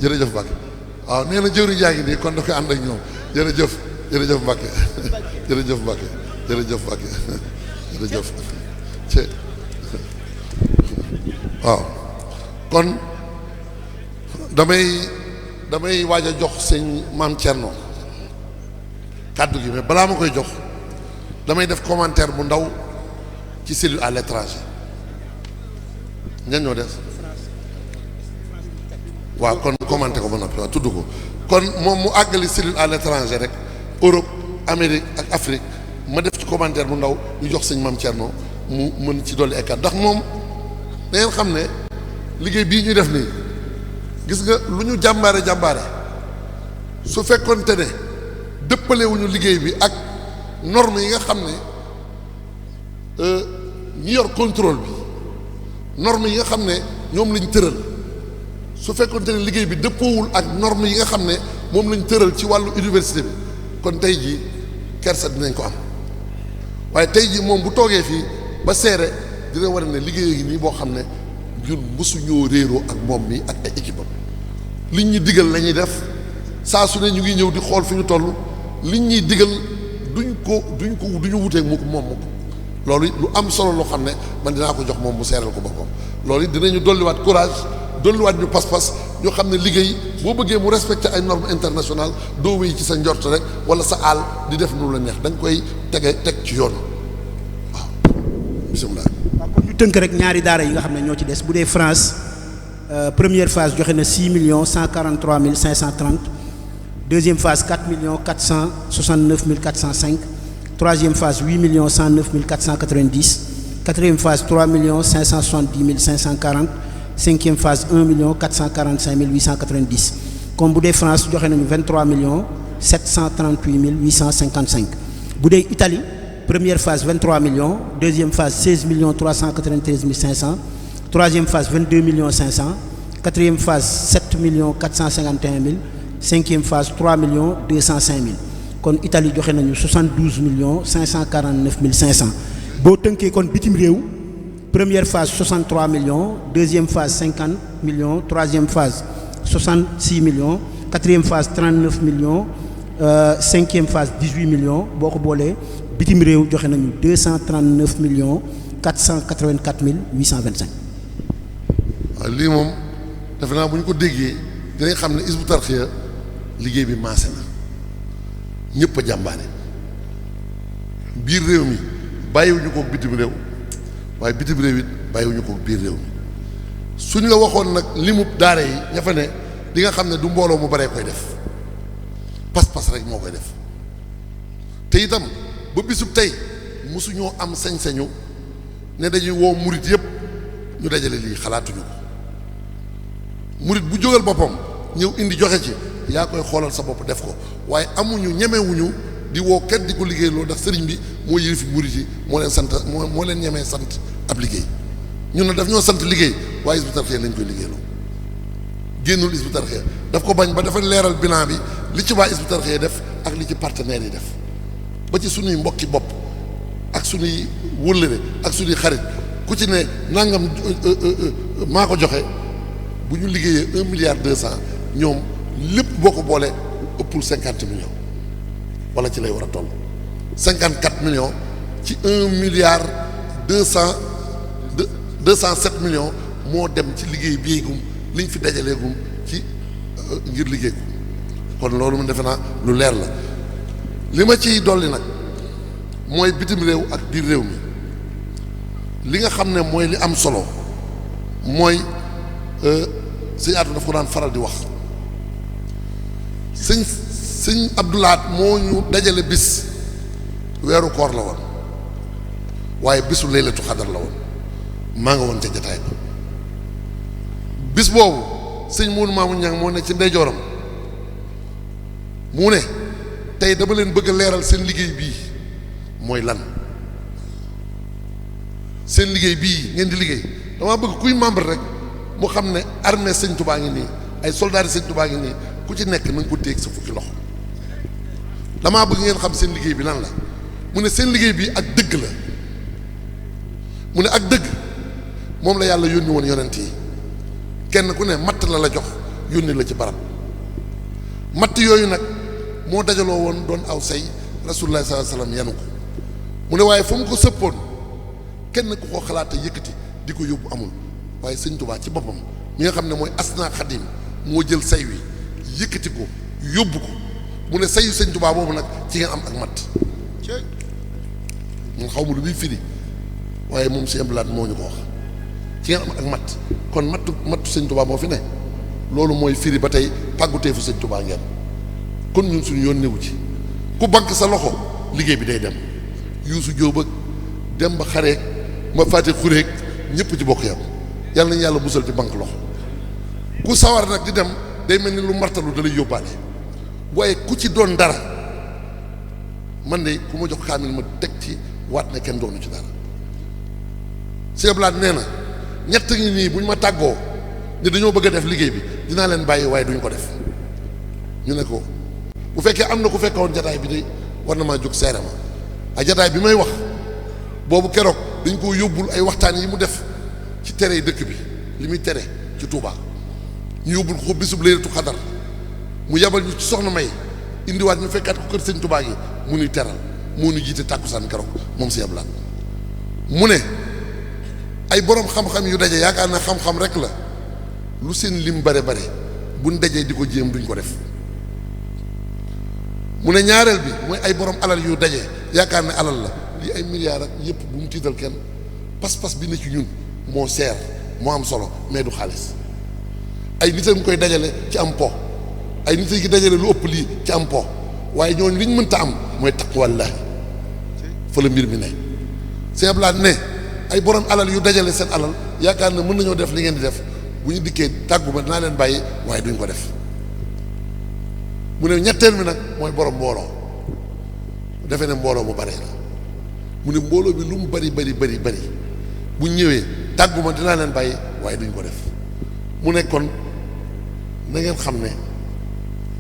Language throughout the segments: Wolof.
jërëjëf Mbacke waaw nee na jëwriñ yaa ngi nii kon da koy ànd ak ñoom jërëjëf jërëjëf Mbacke jërëjëf Mbacke jërëjëf Mbacke jërëjëf waaw kon damay waaj a jox sëñ maam Thierno kàddu gi mais balaa ma koy jox damay def commentaire bu ndaw ci cellule à l'étranger ñan ñoo des waaw kon commenté ko ba noppi waaw tudd ko kon moom mu àggali cellule à l'étranger rek Europe Amérique ak Afrique ma def ci commentaire bu ndaw ñu jox sëñ maam Thierno mu mën ci dolli ekkat ndax moom da ngeen xam ne liggéey bii ñuy def nii gis nga lu ñu jàmbaare su fekkonte ne dëppalewuñu liggéey bi ak normes yi nga xam ne ñi yor contrôle bi normes yi nga xam ne ñoom lañ tëral su fekkonte ne liggéey bi dëppoowul ak normes yi nga xam ne moom lañ tëral ci wàllu université bi kon tey jii kersa dinañ ko am waaye tey jii moom bu toogee fii ba seere dina war ne liggéey gi nii boo xam ne ñun mësuñoo réeroo ak moom mi ak ay équipe am liñ ñuy digal la ñuy def saa su ne ñu ngi ñëw di xool fi ñu toll liñ ñuy digal duñu wuteeg mu ko moom mu ko loolu it lu am solo loo xam ne man dinaa ko jox moom mu seeral ko boppam loolu it dinañu dolliwaat courage dolliwaat ñu pas-pas ñoo xam ne liggéey boo bëggee mu respecter ay normes internationales doo wéy ci sa njort rek wala sa àll di def nu la neex da nga koy teg ci yoon waaw bisimilah. waaw kon ñu tënk rek ñaari daara yi nga xam ne ñoo ci des bu dee France première phase joxe na 6 143 530 deuxième phase 4 469 405 troisième phase 8 109 490 quatrième phase 3 570 540 cinquième phase 1 445 890 comme bu dee France joxe nañu 23 738 855 bu dee Italie première phase 23 millions deuxième phase 16 393 500 troisième phase 22 500 quatrième phase 7 451 000 cinquième phase 3 205 000 kon Italie joxe nañu 72 549 500 boo tënkee kon bitim réew première phase 63 millions deuxième phase 50 millions troisième phase 66 millions quatrième phase 39 millions cinquième phase 18 millions boo ko boolee bitim réew joxe nañu 239 484 825. waaw lii moom defe naa bu ñu ko déggee dinañ xam ne Hizbut Tarqiyyah liggéey bi maase na ñëpp a jàmbaare biir réew mi bàyyiwuñu ko bitim réew waaye bitim réew it bàyyiwuñu ko biir réew mi suñ la waxoon nag limub daara yi ña fa ne di nga xam ne du mbooloo mu baree koy def pas-pas rek moo koy def te itam ba bisub tey mosuñoo am sañ-sañu ne dañuy woo murit yëpp ñu dajale lii xalaatuñu ko murit bu jógal boppam ñëw indi joxe ci yaa koy xoolal sa bopp def ko waaye amuñu ñemewuñu di woo kenn di ko liggéey loolu ndax sëriñ bi moo yërifi murit yi moo leen sant moo leen ñemee sant ab liggéey ñun nag daf ñoo sant liggéey waaye Hizbut Tarqiyyah lañ koy liggéeyloo génnul Hizbut Tarqiyyah daf ko bañ ba dafa leeral bilan bi li ci waa Hizbut Tarqiyyah def ak li ci partenaires yi def ba ci suñuy mbokki bopp ak suñuy wëllëre ak suñuy xarit ku ci ne nangam maa ko joxe bu ñu liggéeyee 1,2 milliard ñoom lépp boo ko boolee ëppul 50 millions wala ci lay war a toll 54 millions ci 1,207 millions moo dem ci liggéey biigum liñ fi dajaleegum ci ngir liggéey ko kon loolu mu defe naa lu leer la li ma ciy dolli nag mooy bitim réew ak biir réew mi li nga xam ne mooy li am solo mooy sëñ Atou daf ko daan faral di wax sëñ Abdou Lahad moo ñu dajale bis weeru koor la woon waaye bisu laylatu xadar la woon maa nga woon ca jataay ba bis boobu sëñ Mourou Mamoun Niang moo ne ci ndeyjooram mu ne tey dama leen bëgg a leeral seen liggéey bii mooy lan seen liggéey bii ngeen di liggéey dama bëgg kuy membre rek mu xam ne armée sëñ Touba ngi nii ay soldats yi sëñ Touba ngi nii ku ci nekk na nga ko téeg sa fukki loxo damaa bëgg ngeen xam seen liggéey bi lan la mu ne seen liggéey bi ak dëgg la mu ne ak dëgg moom la yàlla yónni woon yonent yi kenn ku ne matt la jox yónni la ci barab matt yooyu nag moo dajaloo woon doon aw say rasulullah sallallahu alayhi wasallam yanu ko mu ne waaye fa mu ko sëppoon kenn ku ko xalaata yëkkati di ko yóbbu amul waaye sëñ Tuubaa ci boppam mi nga xam ne mooy asna xadim moo jël say wi yëkkati ko yóbbu ko mu ne sayu sëñ Tuubaa boobu nag ci ngeen am ak matt mun xaw ma lu muy firi waaye moom si emblaat moo ñu ko wax ci ngeen am ak matt kon mattu sëñ Tuubaa moo fi ne loolu mooy firi ba tey pàgguteefu sëñ Tuubaa ngeen kon ñun suñu yoon newu ci ku bank sa loxo liggéey bi day dem yuusu jóob ak dem ba xareek ma fàtte xureek ñëpp ci bokk yam yàlla nañu yàlla musal ci bank loxo ku sawar nag di dem day mel ni lu martalu da lay yóbbaale waaye ku ci doon dara man de ku ma jox kaamil ma teg ci waat ne kenn doonu ci dara Sëñ Blaat nee na ñett ngi nii bu ñu ma tàggoo ni dañoo bëgg a def liggéey bi dinaa leen bàyyi waaye duñ ko def ñu ne ko bu fekkee am na ku fekkoon jataay bi de war na maa jóg seere ma ay jataay bi may wax boobu keroog dañ koo yóbbul ay waxtaan yi mu def ci tere yi dëkk bi li muy tere ci Touba ñu yóbbul ko bisub Laylatul Qadar mu yabal ñu ci soxna May indiwaat ñu fekkaat ko kër sëñ Touba gi mu nuy teral moo nu jiite tàkkusaan keroog moom Sëñ Blaat mu ne ay borom xam-xam yu daje yaakaar na xam-xam rek la lu seen lim bare bare buñ dajee di ko jéem duñ ko def mu ne ñaareel bi mooy ay borom alal yu daje yaakaar ne alal la lii ay milliards ak yëpp bu mu tiital kenn pas-pas bi ne ci ñun moo seer moo am solo mais du xaalis ay nit a ngi koy dajale ci am po ay nit a ngi dajale lu ëpp lii ci am po waaye ñooñu li ñu mënta am mooy taqwallaahi fa la mbir mi ne Sëñ Blaat ne ay borom alal yu dajale seen alal yaakaar ne mën nañoo def li ngeen di def bu ñu dikkee tàggu ma dinaa leen bàyyi waaye duñ ko def mu ne ñetteel mi nag mooy borom mbooloo defe ne mbooloo mu bare la mu ne mbooloo bi lu mu bari bu ñëwee tàggu ma dinaa leen bàyyi waaye duñ ko def mu ne kon na ngeen xam ne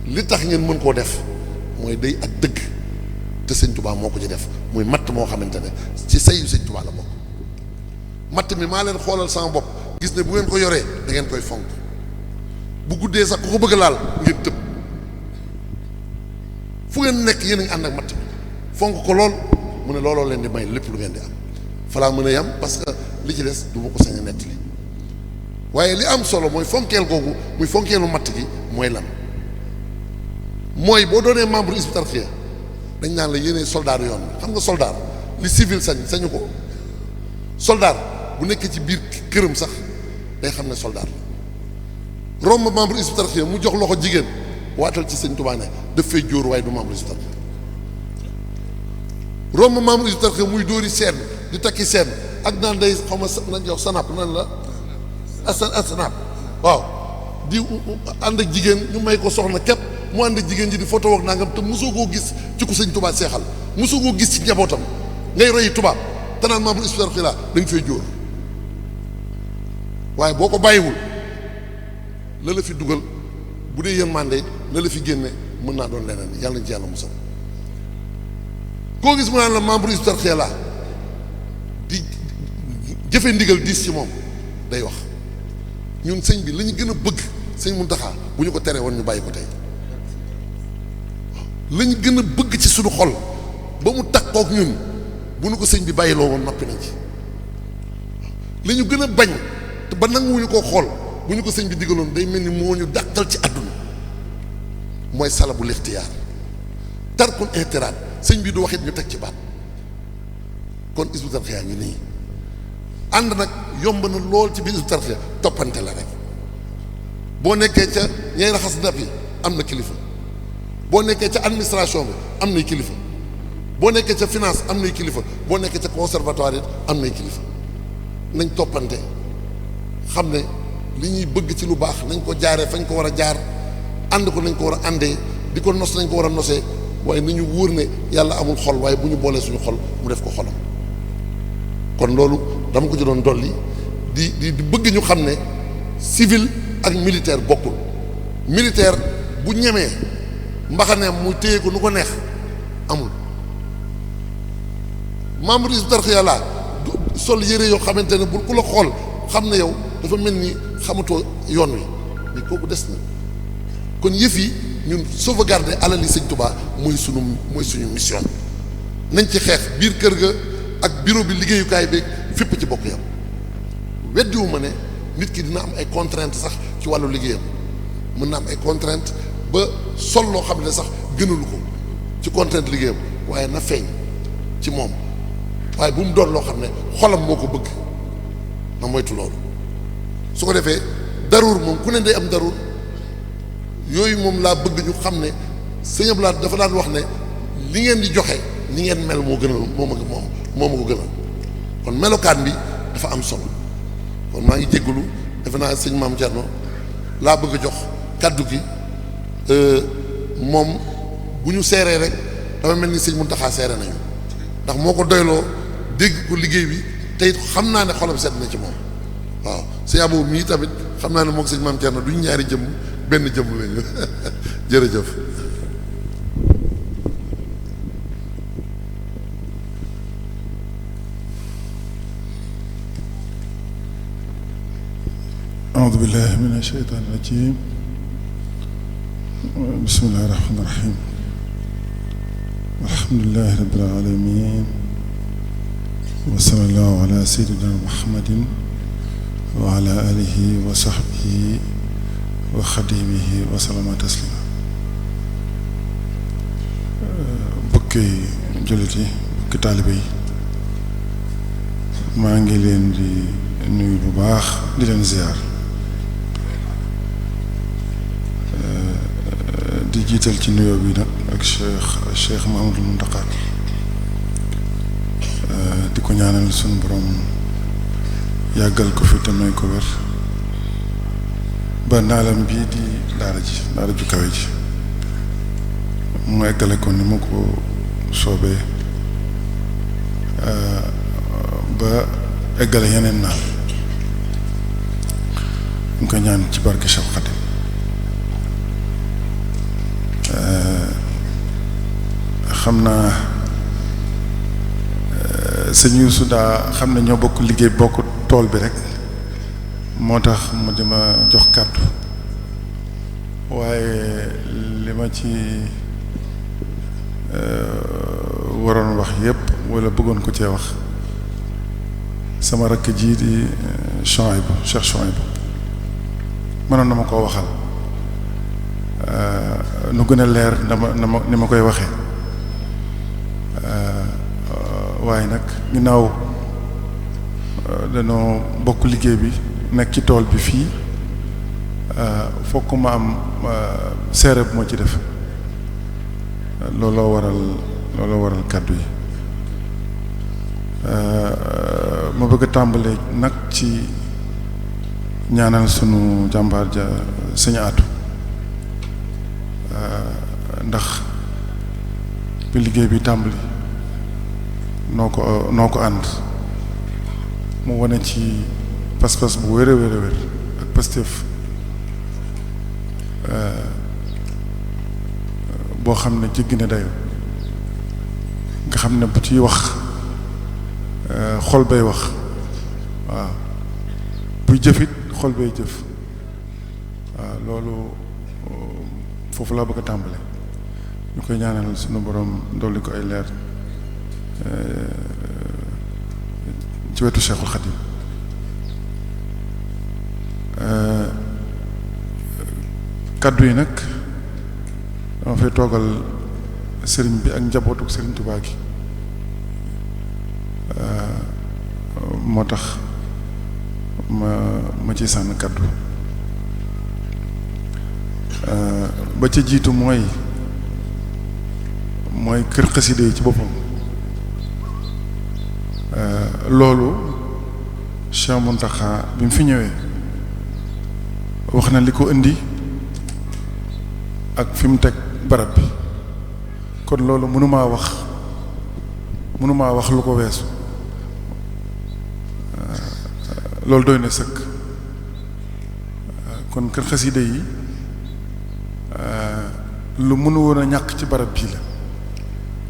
li tax ngeen mën koo def mooy day ak dëgg te sëñ Tuubaa moo ko ci def muy matt moo xamante ne ci sayu sëñ Tuubaa la bokk matt mi maa leen xoolal sama bopp gis ne bu ngeen ko yoree da ngeen koy fonk bu guddee sax ku ko bëgg laal ngeen tëb fu ngeen nekk yéen a ngi ànd ak matt mi fonk ko lool mu ne looloo leen di may lépp lu ngeen di am falaa mën a yam parce que li ci des du ma ko sañ a nettali waaye li am solo mooy fonkeel googu muy fonkeelu matt gi mooy lan mooy boo doonee membre Hizbut Tarqiyyah dañ naan la yéene soldaar yoon bi xam nga soldaar li civil sañu ko soldaar bu nekkee ci biir këram sax day xam ne soldaar la romb membre Hizbut Tarqiyyah mu jox loxo jigéen waatal ci sëñ Tuubaa ne daf fay jóor waaye du membre Hizbut Tarqiyyah romb membre Hizbut Tarqiyyah muy dóori seen di takki seen ak naan day xaw ma nañ jox sanap nan la asanap waaw di ànd ak jigéen ñu may ko soxna képp mu ànd ak jigéen ji di photo ak nangam te mosoo koo gis ci ku sëñ Tuubaa seexal mosoo koo gis ci njabootam ngay royi tubaab te naan membre Hizbut Tarqiyyah da nga fay jóor waaye boo ko bàyyiwul la la fi dugal bu dee yéen mànde la la fi génne mën naa doon leneen yàlla nañ ci yàlla musal koo gis mu naan la membre Hizbut Tarqiyyah la di jëfe ndigal diis ci moom day wax ñun sëñ bi la ñu gën a bëgg sëñ Muntaxa bu ñu ko teree woon ñu bàyyi ko tey la ñu gën a bëgg ci suñu xol ba mu takkook ñun bu nu ko sëñ bi bàyyiloo woon noppi nañ ci la ñu gën a bañ te ba nanguwuñu koo xool bu ñu ko sëñ bi digaloon day mel ni moo ñu dàqal ci àdduna mooy salabu lixtiyaar tarkul intiraat sëñ bi du waxit ñu teg ci baat kon Hizbut Tarqiyyah ngi nii ànd nag yomb na lool ci biir Hizbut Tarqiyyah toppante la rek boo nekkee ca ñay raxas ndab yi am na kilifa boo nekkee ca administration bi am nay kilifa boo nekkee ca finance am nay kilifa boo nekkee ca conservatoire it am nay kilifa nañ toppante xam ne li ñuy bëgg ci lu baax nañ ko jaaree fañ ko war a jaar ànd ko nañ ko war a àndee di ko nos nañ ko war a nosee waaye nañu wóor ne yàlla amul xol waaye bu ñu boolee suñu xol mu def ko xolam kon loolu dama ko ci doon dolli di bëgg ñu xam ne civil ak militaire bokkul militaire bu ñemee mbaxaneem mu téye ko nu ko neex amul membre Hizbut Tarqiyyah la sol yére yoo xamante ne bu ku la xool xam ne yow dafa mel ni xamatoo yoon wi mais kooku des na kon yëf yi ñun sauvegarder alali Sëñ Tuubaa mooy suñu mission nañ ci xeex biir kër ga ak bureau bi liggéeyukaay beeg fépp ci bokk yam weddiwu ma ne nit ki dina am ay contraintes sax ci wàllu liggéeyam mën na am ay contraintes ba sol loo xam ne sax gënalu ko ci contrainte liggéeyam waaye na feeñ ci moom waaye bu mu doon loo xam ne xolam moo ko bëgg na moytu loolu su ko defee daruur moom ku ne day am daruur yooyu moom laa bëgg ñu xam ne Sëñ Abdou Lahad dafa daan wax ne li ngeen di joxe ni ngeen mel moo gënal moo ma ko gënal kon melokaan bi dafa am solo kon maa ngi jégalu defe naa sëñ Maam Thierno laa bëgg a jox kaddu gi moom bu ñu seeree rek dafa mel ni sëñ Mountakha seere nañu ndax moo ko doyloo dégg ko liggéey bi tey xam naa ne xolam set na ci moom waaw sëñ Abou mii tamit xam naa ne moo ko sëñ Maam Thierno duñ ñaari jëmm benn jëmm lañu jërëjëf. أعوذ بالله من الشيطان الرجيم بسم الله الرحمن الرحيم الحمد لله رب العالمين وصلى الله على سيدنا محمد وعلى آله وصحبه وخديمه وسلم تسليما bokki jullit yi bokki taalibe yi maa ngi leen di nuyu bu baax di leen ziar di jiital ci nuyoo bi nag ak Cheikh Mouhamadou Mountakha di ko ñaanal sunu borom yàggal ko fi te may ko wér ba naalam bii di daara ju kawe ji mu eggale ko ni mu ko soobee ba eggale yeneen naal ñu ko ñaan ci barke Cheikh Khadim xam naa sëñ Youssou daa xam ne ñoo bokk liggéey bokk tool bi rek moo tax mu di ma jox kàddu waaye li ma ci waroon wax yépp walla bëggoon ko cee wax sama rakk ji di Cheikh Chouaïbou mënoon na ma koo waxal nu gën a leer ni ma koy waxee waaye nag ginnaaw dañoo bokk liggéey bi nekk ci tool bi fii fokk ma am seere bu ma ci def looloo waral kàddu yi ma bëgg a tàmbalee nag ci ñaanal sunu jàmbaar ja Sëñ Aatu ndax bi liggéey bi tàmbali noo ko ànd mu wane ci pas-pas bu wér a wér ak Pastef boo xam ne jéggi na dayo nga xam ne bu ciy wax xol bay wax waaw buy jëfit xol bay jëf waaw loolu foofu laa bëgg a tàmbale ñu koy ñaanal sunu borom dolli ko ay leer ci wetu Cheikhul Khadim kaddu yi nag dama fay toogal sëriñ bi ak njabootuk sëriñ Tuubaa gi moo tax ma ci sànn kaddu ba ca jiitu mooy kër xaside yi ci boppam loolu Cheikh Mountakha bi mu fi ñëwee wax na li ko indi ak fi mu teg barab bi kon loolu mënumaa wax lu ko weesu loolu doy na sëkk kon kër xaside yi lu mënu woon a ñàkk ci barab bii la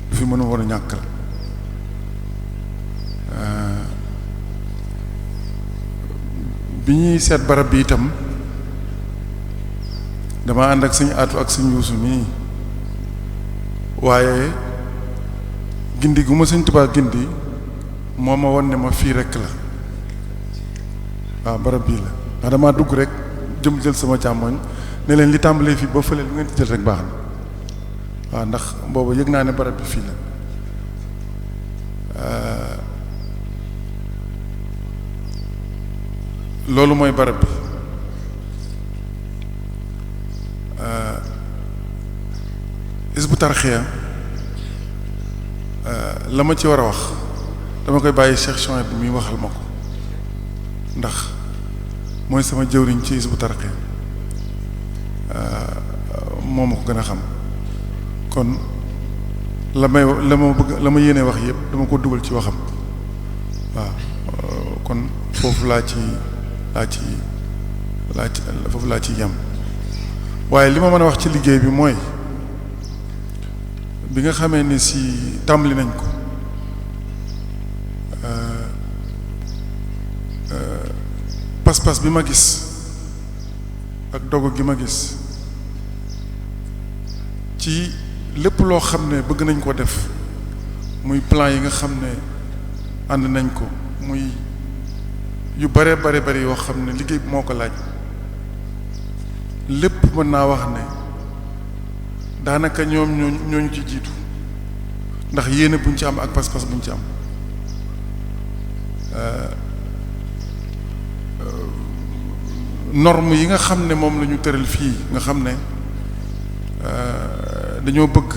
lu fi mënu woon a ñàkk la bi ñuy seet barab bi itam dama ànd ak sëñ Aatu ak sëñ Yuusu nii waaye gindi gu ma sëñ Tuubaa gindi moo ma won ne ma fii rekk la waaw barab bii la ndax damaa dugg rek jël sama càmmoñ ne leen li tàmbalee fii ba fële lu ngeen ci jël rek baax na waaw ndax booba yëg naa ne barab bi fii la loolu mooy barab bi Hizbut Tarqiyyah la ma ci war a wax dama koy bàyyi Cheikh Chouaib bi muy waxal ma ko ndax mooy sama jëwriñ ci Hizbut Tarqiyyah moo ma ko gën a xam kon la ma yéene wax yëpp dama ko dugal ci waxam waaw kon foofu laa ci yem waaye li ma mën a wax ci liggéey bi mooy bi nga xamee ni si tàmbali nañ ko pas-pas bi ma gis ak dogu gi ma gis ci lépp loo xam ne bëgg nañ ko def muy plan yi nga xam ne ànd nañ ko muy yu bare bari yoo xam ne liggéey bi moo ko laaj lépp mën naa wax ne daanaka ñooñu ci jiitu ndax yéene buñ ci am ak pas-pas buñ ci am norme yi nga xam ne moom la ñu tëral fii nga xam ne dañoo bëgg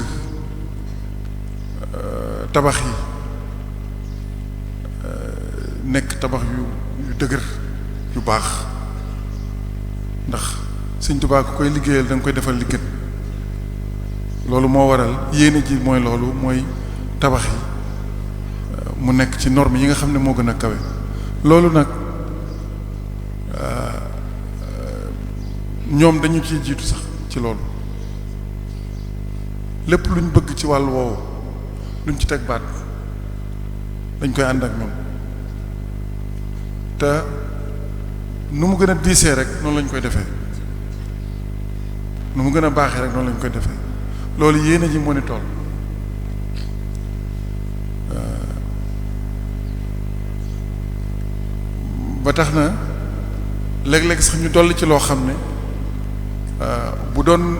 tabax yi nekk tabax yu dëgër yu baax ndax Sëñ Tuubaa ku koy liggéeyal da nga koy defal li gën loolu moo waral yéene ji mooy loolu mooy tabax yi mu nekk ci norme yi nga xam ne moo gën a kawe loolu nag ñoom dañu ciy jiitu sax ci loolu lépp luñ bëgg ci wàllu woowu luñ ci teg baat dañ koy ànd ak ñoom te nu mu gën a diisee rek noonu lañ koy defee nu mu gën a baaxee rek noonu lañ koy defee loolu yéene ji moo ni toll ba tax na léeg-léeg sax ñu dolli ci loo xam ne bu doon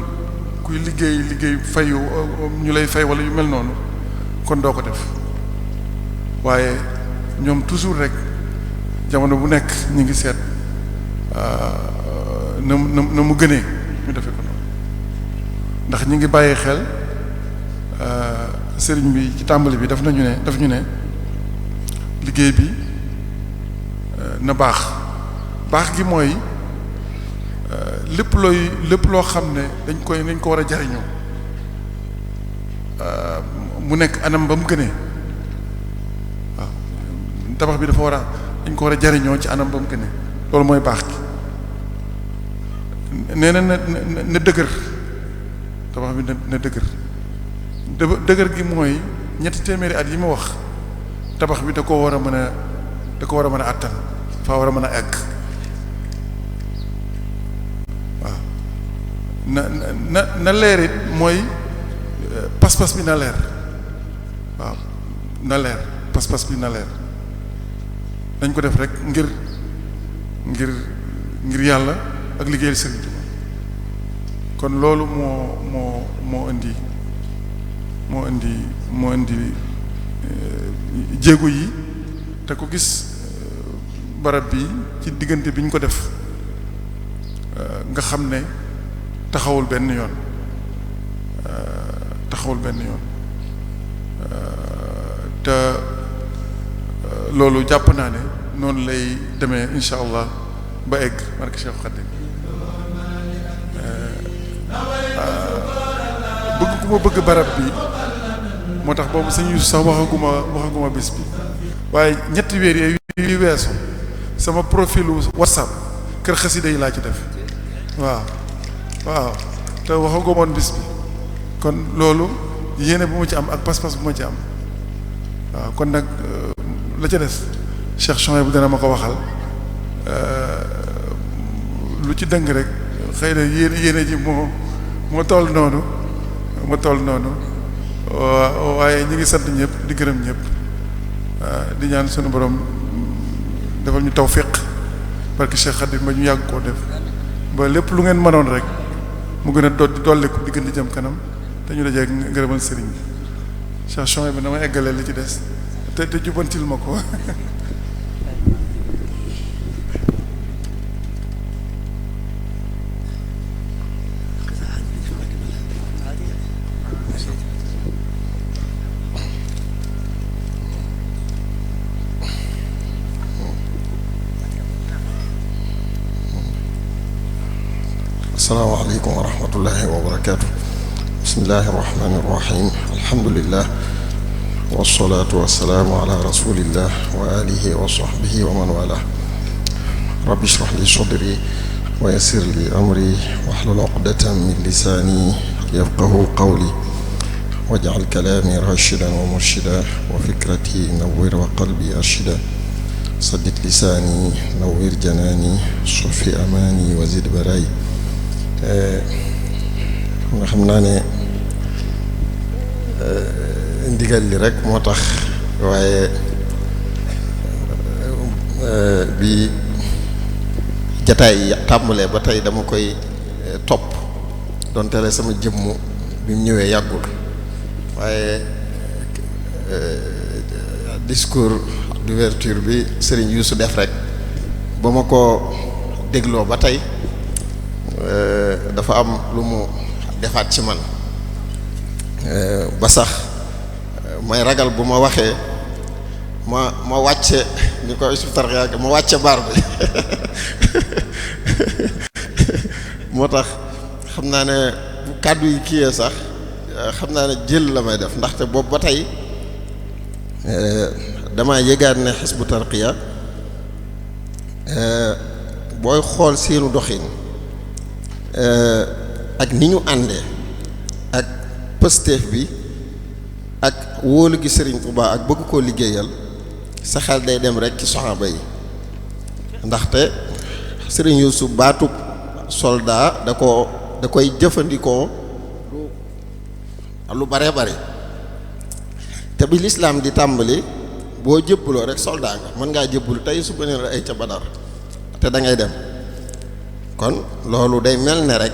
kuy liggéey fayu ñu lay fay wala yu mel noonu kon doo ko def waaye ñoom toujours rek jamono bu nekk ñu ngi seet na mu gënee ñu defe ko noonu ndax ñu ngi bàyyi xel sëriñ bi ci tàmbali bi daf ñu ne liggéey bi na baax gi mooy lépp loo xam ne dañ ko war a jariñoo mu nekk anam ba mu gënee waaw tabax bi dañ ko war a jariñoo ci anam ba mu gënee loolu mooy baax gi nee na dëgër tabax bi na dëgër gi mooy 300 at yi ma wax tabax bi da ko war a mën a àttan faa war a mën a egg waaw na leer it mooy pas-pas bi na leer waaw na leer pas-pas bi na leer dañ ko def rek ngir yàlla ak liggéeyal Sëriñ Tuubaa kon loolu moo indi jéego yi te ko gis barab bi ci diggante bi ñu ko def nga xam ne taxawul benn yoon te loolu jàpp naa ne noonu lay demee insha allah ba egg barke Cheikh Khadim bëgg ku ma bëgg barab bi moo tax boobu sëñ Yuusu sax waxaguma bis bi waaye 3 weer yi weesu sama profilu WhatsApp kër xasida yi laa ci def waaw te waxagumoon bis bi kon loolu yéene bu ma ci am ak pas-pas bu ma ci am waaw kon nag la ca des Cheikh Chouaib bu dana ma ko waxal lu ci dëng rek xëy na yéene ji moo toll noonu waaye ñi ngi sant ñëpp di gërëm ñëpp di ñaan sunu borom defal ñu tawfiq parce que Cheikh Khadim ba ñu yàgg koo def ba lépp lu ngeen mënoon rek mu gën a dolliku di gën di jëm kanam te ñu dajee ngërëmal sëriñ bi Cheikh Chouaib bi dama eggalee li ci des te jubantil ma ko asalaamaaleykum wa rahmatullahi wa barakaatu. bismillahi irrahmani irrahim. alhamdulillah wasalaatu wasalaamu ala rasulillah wa alihi wa sahbihi wa man wala. rabbi shrah li sadri wa yassir li amri wahlul uqdatan min lisaani yafqahu qawli waj'al kalaami rashidan wa murshida wa fikrati nawwir wa qalbi arshida saddid lisaani nawwir janaani sufi amaani wa zid baraay. nga xam naa ne ndigal li rek moo tax waaye bi jataay tàmbalee ba tey dama koy topp donte le sama jëmm bi mu ñëwee yàggul waaye discours d'ouverture bi Serigne Youssou def rek ba ma ko dégloo ba tey dafa am lu mu defaat ci man ba sax may ragal bu ma waxee ma wàcce ni ko Hizbut Tarqiyyah ma wàcce baar bi moo tax xam naa ne bu kàddu yi kiyee sax xam naa ne jël la may def ndaxte boobu ba tey damaa yëgaat ne Hizbut Tarqiyyah booy xool seenu doxin ak ni ñu àndee ak pësteef bi ak wóolu gi Serigne Touba ak bëgg koo liggéeyal sa xel day dem rek ci soxaaba yi ndaxte Serigne Youssou baatub soldat da koy jëfandikoo lu bare bare te bi lislaam di tàmbali boo jëbbuloo rek soldat nga mën ngaa jëbbul tey su beneen ay ca Badar te da ngay dem kon loolu day mel ne rek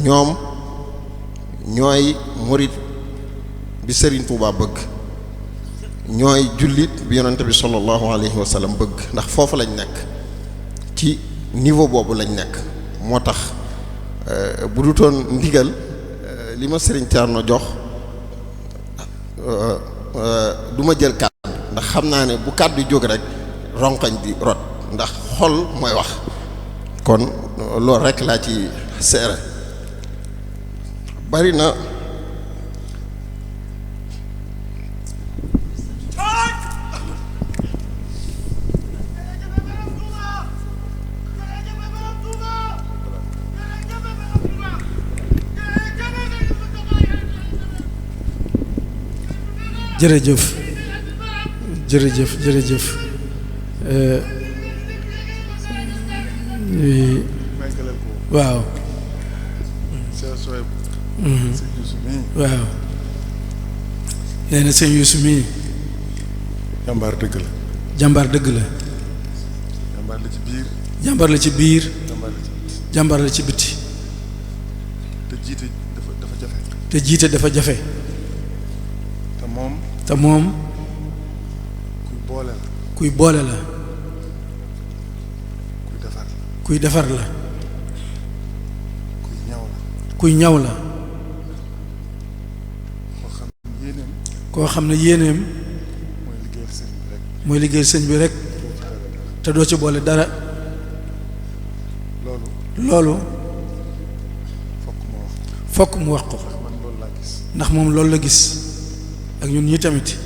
ñoom ñooy murit bi Serigne Touba bëgg ñooy jullit bi yonante bi sallallahu alayhi wa sallam bëgg ndax foofu lañ nekk ci niveau boobu lañ nekk moo tax bu dutoon ndigal li ma Serigne Thierno jox du ma jël kàddu ndax xam naa ne bu kàddu jóg rek ronkañ di rot ndax xol mooy wax kon loolu rek laa ci seere bari na jërëjëf waaw waaw nee na sëñ Youssou mii jàmbaar dëgg la jàmbaar dëgg la jàmbaar la ci biir jàmbaar la ci biir jàmbaar la ci biti jàmbaar la ci biti te jiite dafa jafe te jiite dafa jafe te moom kuy boole la kuy defar la kuy ñaw la koo xam ne yéeneem mooy liggéeyal sëñ bi rek te doo ci boole dara loolu fokk mu wax ko ndax moom loolu la gis ak ñun ñi tamit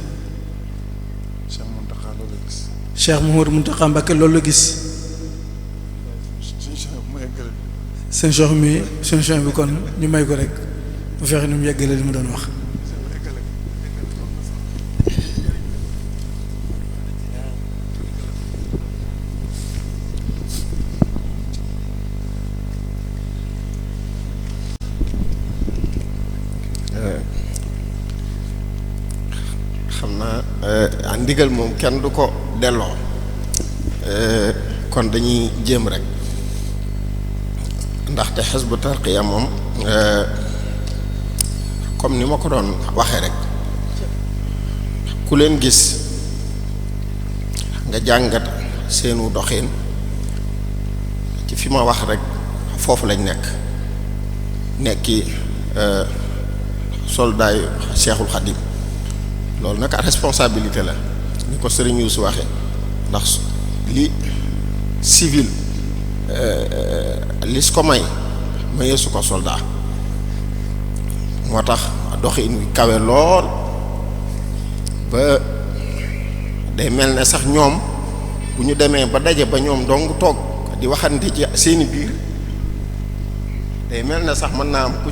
Cheikh Mouhamadou Mountakha Mbacké loolu la gis seen Cheikh mi seen Cheikh bi kon ñu may ko rek bu fexe nu mu yeggale li mu doon wax ndigal moom kenn du ko delloo kon dañuy jéem rek ndaxte Hizbut Tarqiyyah moom comme ni ma ko doon waxee rek ku leen gis nga jàngat seenu doxin ci fi ma wax rek foofu lañ nekki soldat yu Cheikhul Khadim loolu nag responsabilité la ni ko Serigne Youssou waxee ndax li civil li su ko mayee su ko soldat moo tax doxin wi kawe lool ba day mel ne sax ñoom bu ñu demee ba daje ba ñoom dong toog di waxante ci seeni biir day mel ne sax mën naa am ku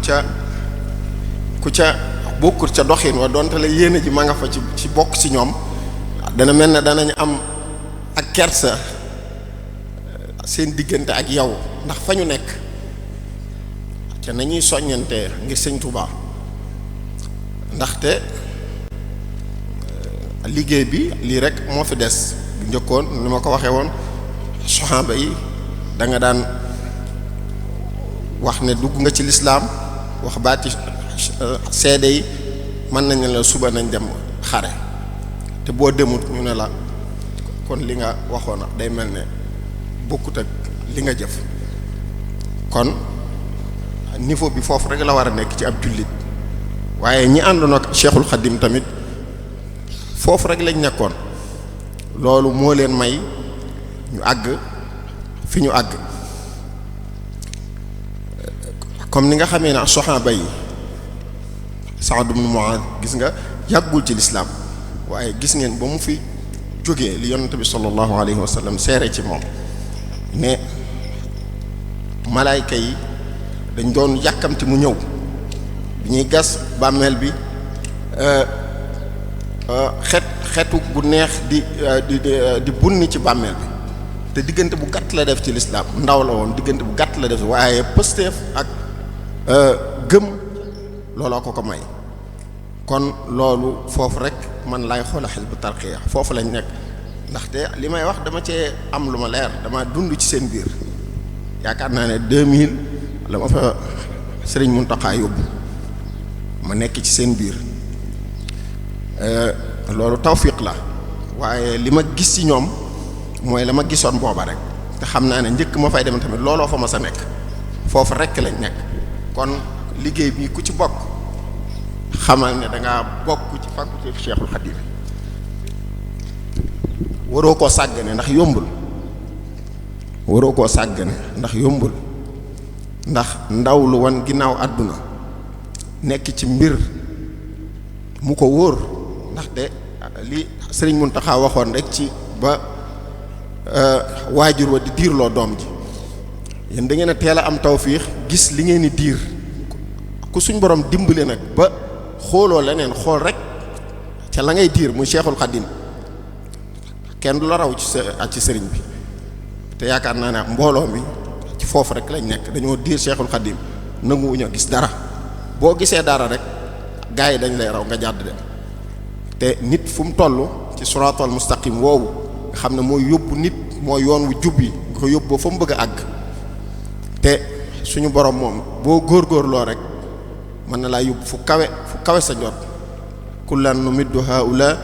ca bokkut ca doxin wa donte la yéene ji ma nga fa ci bokk ci ñoom dana mel ne danañ am ak kersa seen diggante ak yow ndax fa ñu nekk te nañuy soññante ngir Sëñ Tuubaa ndaxte liggéey bi lii rek moo fi des bu njëkkoon ni ma ko waxee woon saxaaba yi da nga daan wax ne dugg nga ci lislaam wax baati seede yi mën nañ la suba nañ dem xare te boo demut ñu ne la kon li nga waxoon day mel ne bokkut ak li nga jëf kon niveau bi foofu rek la war a nekk ci ab jullit waaye ñi àndoon ak Cheikhul Khadim tamit foofu rek lañ nekkoon loolu moo leen may ñu àgg fi ñu àgg comme ni nga xamee ne saxaaba yi Sa'd ibn Mu'adh gis nga yàggul ci lislaam waaye gis ngeen ba mu fi jógee li yonent bi sallallahu alayhi wa sallam seere ci moom ne malaayka yi dañ doon yàkkamti mu ñëw bi ñuy gas bàmmeel bi xetu bu neex di bunni ci bàmmeel bi te diggante bu gàtt la def ci lislaam ndaw la woon diggante bu gàtt la def waaye pësteef ak gëm looloo ko may kon loolu foofu rek man laay xoola Hizbut Tarqiyyah foofu lañ nekk ndaxte li may wax dama cee am lu ma leer dama dund ci seen biir yaakaar naa ne 2000 la ma fa Serigne Mountakha yóbbu ma nekk ci seen biir loolu tawfiq la waaye li ma gis ci ñoom mooy la ma gisoon booba rek te xam naa ne njëkk ma fay dem tamit looloo fa ma sa nekk foofu rek lañ nekk kon liggéey bi ku ci bokk xamal ne dangaa bokk ci faculté Cheikhul Khadim waroo koo sàggane ndax yombul ndax ndaw lu wan ginnaaw àdduna nekk ci mbir mu ko wóor ndaxte li Sëriñ Muntaxa waxoon rek ci ba waajur wa di diirloo doom ji yéen da ngeen a teel a am tawfiix gis li ngeen di diir ku suñ borom dimbale nag ba xooloo leneen xool rek ca la ngay diir muy Cheikhul Khadim kenn du la raw ci sëriñ bi te yaakaar naa ne mbooloo mi ci foofu rek lañ nekk dañoo diir Cheikhul Khadim nanguwuñu gis dara boo gisee dara rek gaa yi dañ lay raw nga jàdd dem te nit fu mu toll ci siraatal mustaqim woowu nga xam ne mooy yóbbu nit mooy yoon wu jub yi nga ko yóbbu ba fa mu bëgg a àgg te suñu borom moom boo góorgóorloo rek mën na laa yóbbu fu kawe sa jot kullan numiddu haula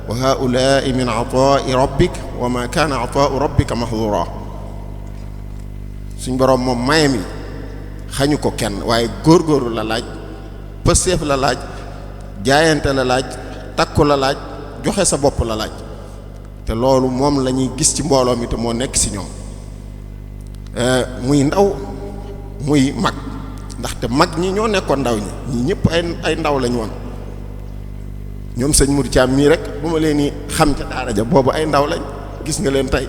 wa haula'i min ata'i rabbik wa ma kana ata'u rabbika mahdura suñu borom moom mayam yi xañu ko kenn waaye góorgóorlu la laaj pëseef la laaj jaayante la laaj takku la laaj joxe sa bopp la laaj te loolu moom la ñuy gis ci mbooloo mi te moo nekk ci ñoom muy ndaw muy mag ndaxte mag ñi ñoo nekkoon ndaw ñi ñëpp ay ndaw lañu woon ñoom sëñ Mourou Thiam mii rek bu ma leen ni xam ca daara ja boobu ay ndaw lañ gis nga leen tey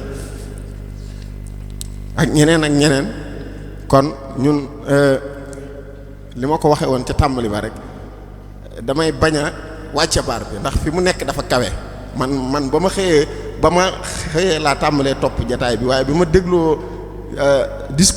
ak ñeneen kon ñun li ma ko waxee woon ca tàmbali ba rek damay bañ a wàcce baar bi ndax fi mu nekk dafa kawe man ba ma xëyee laa tàmbalee topp jataay bi waaye bi ma dégloo discours